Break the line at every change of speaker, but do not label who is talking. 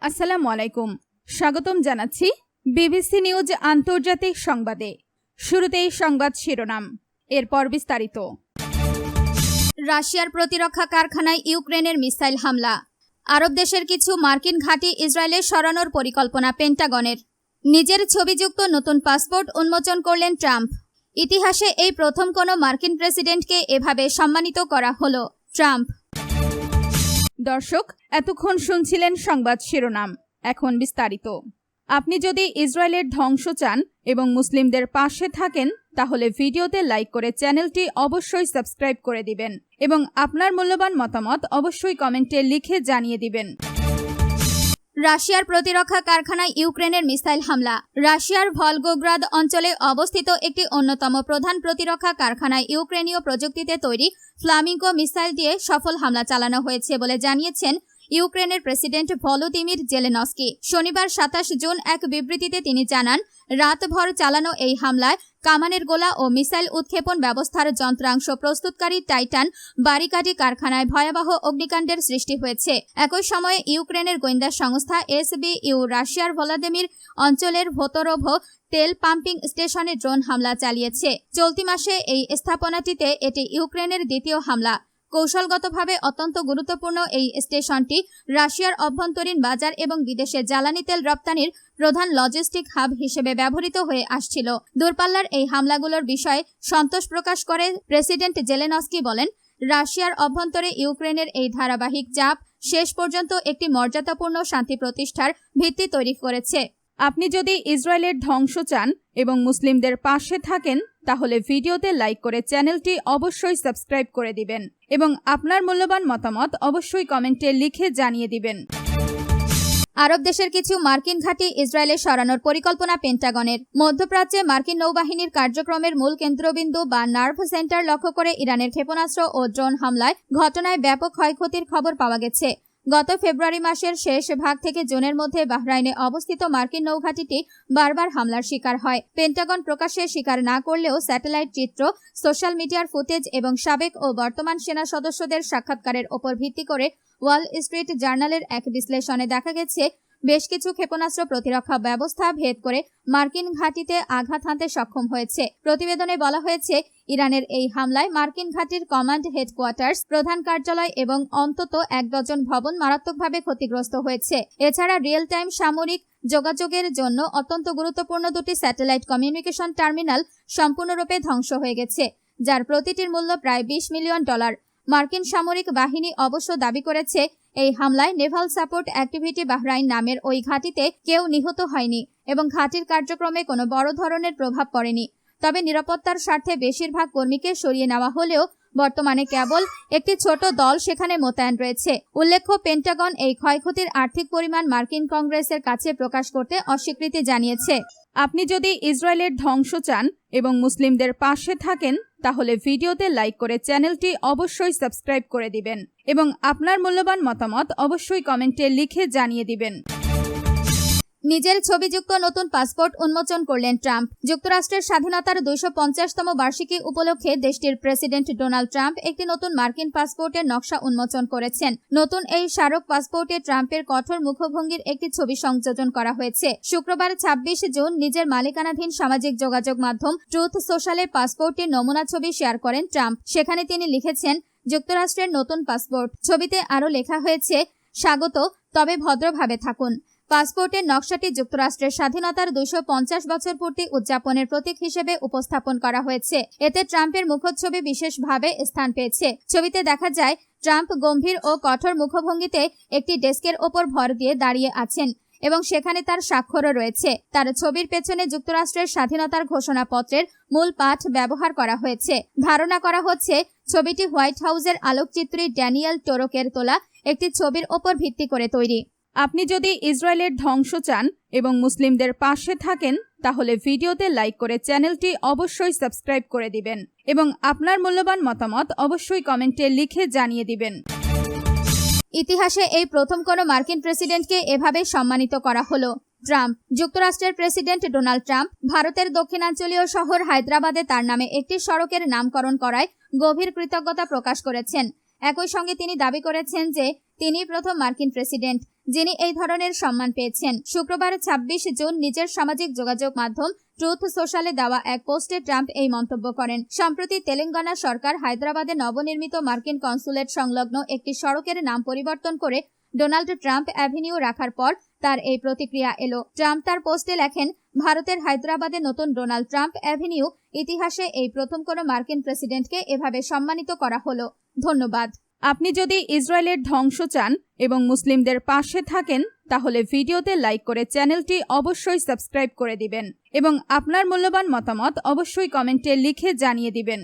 আসসালামু আলাইকুম। স্বাগতম জানাচ্ছি বিবিসি নিউজ আন্তর্জাতিক সংবাদে। শুরুতেই সংবাদ শিরোনাম, এরপর বিস্তারিত।
রাশিয়ার প্রতিরক্ষা কারখানায় ইউক্রেনের মিসাইল হামলা। আরব দেশের কিছু মার্কিন ঘাঁটি ইসরায়েলে সরানোর পরিকল্পনা পেন্টাগনের। নিজের ছবিযুক্ত নতুন পাসপোর্ট উন্মোচন করলেন ট্রাম্প। ইতিহাসে এই প্রথম কোনো মার্কিন প্রেসিডেন্টকে এভাবে সম্মানিত করা হলো। ট্রাম্প।
দর্শক, এতক্ষণ শুনছিলেন সংবাদ শিরোনাম, এখন বিস্তারিত। আপনি যদি ইসরায়েলের ধ্বংস চান এবং মুসলিমদের পাশে থাকেন, তাহলে ভিডিওতে লাইক করে চ্যানেলটি অবশ্যই সাবস্ক্রাইব করে দিবেন এবং আপনার মূল্যবান মতামত অবশ্যই কমেন্টে লিখে জানিয়ে দিবেন।
রাশিয়ার প্রতিরক্ষা কারখানায় ইউক্রেনের মিসাইল হামলা। রাশিয়ার ভলগোগ্রাদ অঞ্চলে অবস্থিত একটি অন্যতম প্রধান প্রতিরক্ষা কারখানায় ইউক্রেনীয় প্রযুক্তিতে তৈরি ফ্লামিঙ্গো মিসাইল দিয়ে সফল হামলা চালানো হয়েছে বলে জানিয়েছেন ইউক্রেনের প্রেসিডেন্ট ভলোদিমির জেলেনস্কি। শনিবার 27 জুন এক বিবৃতিতে তিনি জানান, রাতভর চালানো এই হামলায় কামানের গোলা ও মিসাইল উৎক্ষেপণ ব্যবস্থার যন্ত্রাংশ প্রস্তুতকারী টাইটান বারিকাডি কারখানায় ভয়াবহ অগ্নিকাণ্ডের সৃষ্টি হয়েছে। একই সময়ে ইউক্রেনের গোয়েন্দা সংস্থা এসবিইউ রাশিয়ার ভলাদিমির অঞ্চলের ভোতরোভ তেল পাম্পিং স্টেশনে ড্রোন হামলা চালিয়েছে। চলতি মাসে এই স্থাপনাটিতে এটি ইউক্রেনের দ্বিতীয় হামলা। কৌশলগতভাবে অত্যন্ত গুরুত্বপূর্ণ এই স্টেশনটি রাশিয়ার অভ্যন্তরীণ বাজার এবং বিদেশে জ্বালানি তেল রপ্তানির প্রধান লজিস্টিক হাব হিসেবে ব্যবহৃত হয়ে আসছিল। দূরপাল্লার এই হামলাগুলোর বিষয়ে সন্তোষ প্রকাশ করে প্রেসিডেন্ট জেলেনস্কি বলেন, রাশিয়ার অভ্যন্তরে ইউক্রেনের এই ধারাবাহিক চাপ শেষ পর্যন্ত একটি মর্যাদাপূর্ণ শান্তি প্রতিষ্ঠার ভিত্তি তৈরি করেছে।
আপনি যদি ইসরায়েলের ধ্বংস চান এবং মুসলিমদের পাশে থাকেন, তাহলে ভিডিওতে লাইক করে চ্যানেলটি অবশ্যই সাবস্ক্রাইব করে দিবেন এবং আপনার মূল্যবান মতামত অবশ্যই কমেন্টে লিখে জানিয়ে দিবেন।
আরব দেশের কিছু মার্কিন ঘাঁটি ইসরায়েলে সরানোর পরিকল্পনা পেন্টাগনের। মধ্যপ্রাচ্যে মার্কিন নৌবাহিনীর কার্যক্রমের মূল কেন্দ্রবিন্দু বা নার্ভ সেন্টার লক্ষ্য করে ইরানের ক্ষেপণাস্ত্র ও ড্রোন হামলায় ঘটনায় ব্যাপক ক্ষয়ক্ষতির খবর পাওয়া গেছে। গত ফেব্রুয়ারি মাসের শেষ ভাগ থেকে জুনের মধ্যে বাহরাইনে অবস্থিত মার্কিন নৌঘাঁটিটি বারবার হামলার শিকার হয়। পেন্টাগন প্রকাশ্যে স্বীকার না করলেও স্যাটেলাইট চিত্র, সোশ্যাল মিডিয়ার ফুটেজ এবং সাবেক ও বর্তমান সেনা সদস্যদের সাক্ষাৎকারের ওপর ভিত্তি করে ওয়াল স্ট্রিট জার্নালের এক বিশ্লেষণে দেখা গেছে, বেশ কিছু ক্ষেপণাস্ত্র প্রতিরক্ষা ব্যবস্থা ভেদ করে মার্কিন ঘাঁটিতে আঘাত হানতে সক্ষম হয়েছে। প্রতিবেদনে বলা হয়েছে, ইরানের এই হামলায় মার্কিন ঘাঁটির কমান্ড হেডকোয়ার্টার্স, প্রধান কার্যালয় এবং অন্তত 1 ডজন ভবন মারাত্মকভাবে ক্ষতিগ্রস্ত হয়েছে। এছাড়া রিয়েল টাইম সামরিক যোগাযোগের জন্য অত্যন্ত গুরুত্বপূর্ণ দুটি স্যাটেলাইট কমিউনিকেশন টার্মিনাল সম্পূর্ণরূপে ধ্বংস হয়ে গেছে, যার প্রতিটির মূল্য প্রায় $20 মিলিয়ন। মার্কিন সামরিক বাহিনী অবশ্য দাবি করেছে, এই হামলায় নেভাল সাপোর্ট অ্যাক্টিভিটি বাহরাইন নামের ওই ঘাঁটিতে কেউ নিহত হয়নি এবং ঘাঁটির কার্যক্রমে কোনো বড় ধরনের প্রভাব পড়েনি। তবে নিরাপত্তার স্বার্থে বেশিরভাগ কর্মীকে সরিয়ে নেওয়া হলেও বর্তমানে কেবল একটি ছোট দল সেখানে মোতায়েন রয়েছে। উল্লেখ্য, পেন্টাগন এই ক্ষয়ক্ষতির আর্থিক পরিমাণ মার্কিন কংগ্রেসের কাছে প্রকাশ করতে অস্বীকৃতি জানিয়েছে।
আপনি যদি ইসরায়েলের ধ্বংস চান এবং মুসলিমদের পাশে থাকেন, তাহলে ভিডিওতে লাইক করে চ্যানেলটি অবশ্যই সাবস্ক্রাইব করে দিবেন এবং আপনার মূল্যবান মতামত অবশ্যই কমেন্টে লিখে জানিয়ে দিবেন।
নিজের ছবিযুক্ত নতুন পাসপোর্ট উন্মোচন করলেন ট্রাম্প। যুক্তরাষ্ট্রের স্বাধীনতার 250তম বার্ষিকী উপলক্ষে দেশটির প্রেসিডেন্ট ডোনাল্ড ট্রাম্প একটি নতুন মার্কিন পাসপোর্টের নকশা উন্মোচন করেছেন। নতুন এই স্মারক পাসপোর্টে ট্রাম্পের কঠোর মুখভঙ্গির একটি ছবি সংযোজন করা হয়েছে। শুক্রবার 26 জুন নিজের মালিকানাধীন সামাজিক যোগাযোগ মাধ্যম ট্রুথ সোশ্যালে পাসপোর্টের নমুনা ছবি শেয়ার করেন ট্রাম্প। সেখানে তিনি লিখেছেন, যুক্তরাষ্ট্রের নতুন পাসপোর্ট। ছবিতে আরও লেখা হয়েছে, স্বাগত, তবে ভদ্রভাবে থাকুন। পাসপোর্টের নকশাটি যুক্তরাষ্ট্রের স্বাধীনতার 250 বছর পূর্তি উদযাপনের প্রতীক হিসেবে উপস্থাপন করা হয়েছে। এতে ট্রাম্পের মুখচ্ছবি বিশেষভাবে স্থান পেয়েছে। ছবিতে দেখা যায়, ট্রাম্প গম্ভীর ও কঠোর মুখভঙ্গিতে একটি ডেস্কের ওপর ভর দিয়ে দাঁড়িয়ে আছেন এবং সেখানে তার স্বাক্ষরও রয়েছে। তার ছবির পেছনে যুক্তরাষ্ট্রের স্বাধীনতার ঘোষণাপত্রের মূল পাঠ ব্যবহার করা হয়েছে। ধারণা করা হচ্ছে, ছবিটি হোয়াইট হাউসের আলোকচিত্রী ড্যানিয়েল টোরকের তোলা একটি ছবির ওপর ভিত্তি করে তৈরি।
আপনি যদি ইসরায়েলের ধ্বংস চান এবং মুসলিমদের পাশে থাকেন, তাহলে ভিডিওতে লাইক করে চ্যানেলটি অবশ্যই সাবস্ক্রাইব করে দিবেন এবং আপনার মূল্যবান মতামত অবশ্যই কমেন্টে লিখে জানিয়ে দিবেন।
ইতিহাসে এই প্রথম কোনো মার্কিন প্রেসিডেন্টকে এভাবে সম্মানিত করা হলো। ট্রাম্প। যুক্তরাষ্ট্রের প্রেসিডেন্ট ডোনাল্ড ট্রাম্প ভারতের দক্ষিণাঞ্চলীয় শহর হায়দ্রাবাদে তার নামে একটি সড়কের নামকরণ করায় গভীর কৃতজ্ঞতা প্রকাশ করেছেন। একই সঙ্গে তিনি দাবি করেছেন যে তিনি প্রথম মার্কিন প্রেসিডেন্ট যিনি এই ধরনের সম্মান পেয়েছেন। শুক্রবার 26 জুন নিজের সামাজিক যোগাযোগ মাধ্যম ট্রুথ সোশ্যালে দেওয়া এক পোস্টে ট্রাম্প এই মন্তব্য করেন। সম্প্রতি তেলেঙ্গানা সরকার হায়দ্রাবাদে নবনির্মিত মার্কিন কনসুলেট সংলগ্ন একটি সড়কের নাম পরিবর্তন করে ডোনাল্ড ট্রাম্প অ্যাভিনিউ রাখার পর তার এই প্রতিক্রিয়া এলো। ট্রাম্প তার পোস্টে লেখেন, ভারতের হায়দ্রাবাদে নতুন ডোনাল্ড ট্রাম্প অ্যাভিনিউ, ইতিহাসে এই প্রথম কোনো মার্কিন প্রেসিডেন্টকে এভাবে সম্মানিত করা হলো। ধন্যবাদ।
আপনি যদি ইসরায়েলের ধ্বংস চান এবং মুসলিমদের পাশে থাকেন তাহলে ভিডিওতে লাইক করে চ্যানেলটি অবশ্যই সাবস্ক্রাইব করে দিবেন এবং আপনার মূল্যবান মতামত অবশ্যই কমেন্টে লিখে জানিয়ে দিবেন।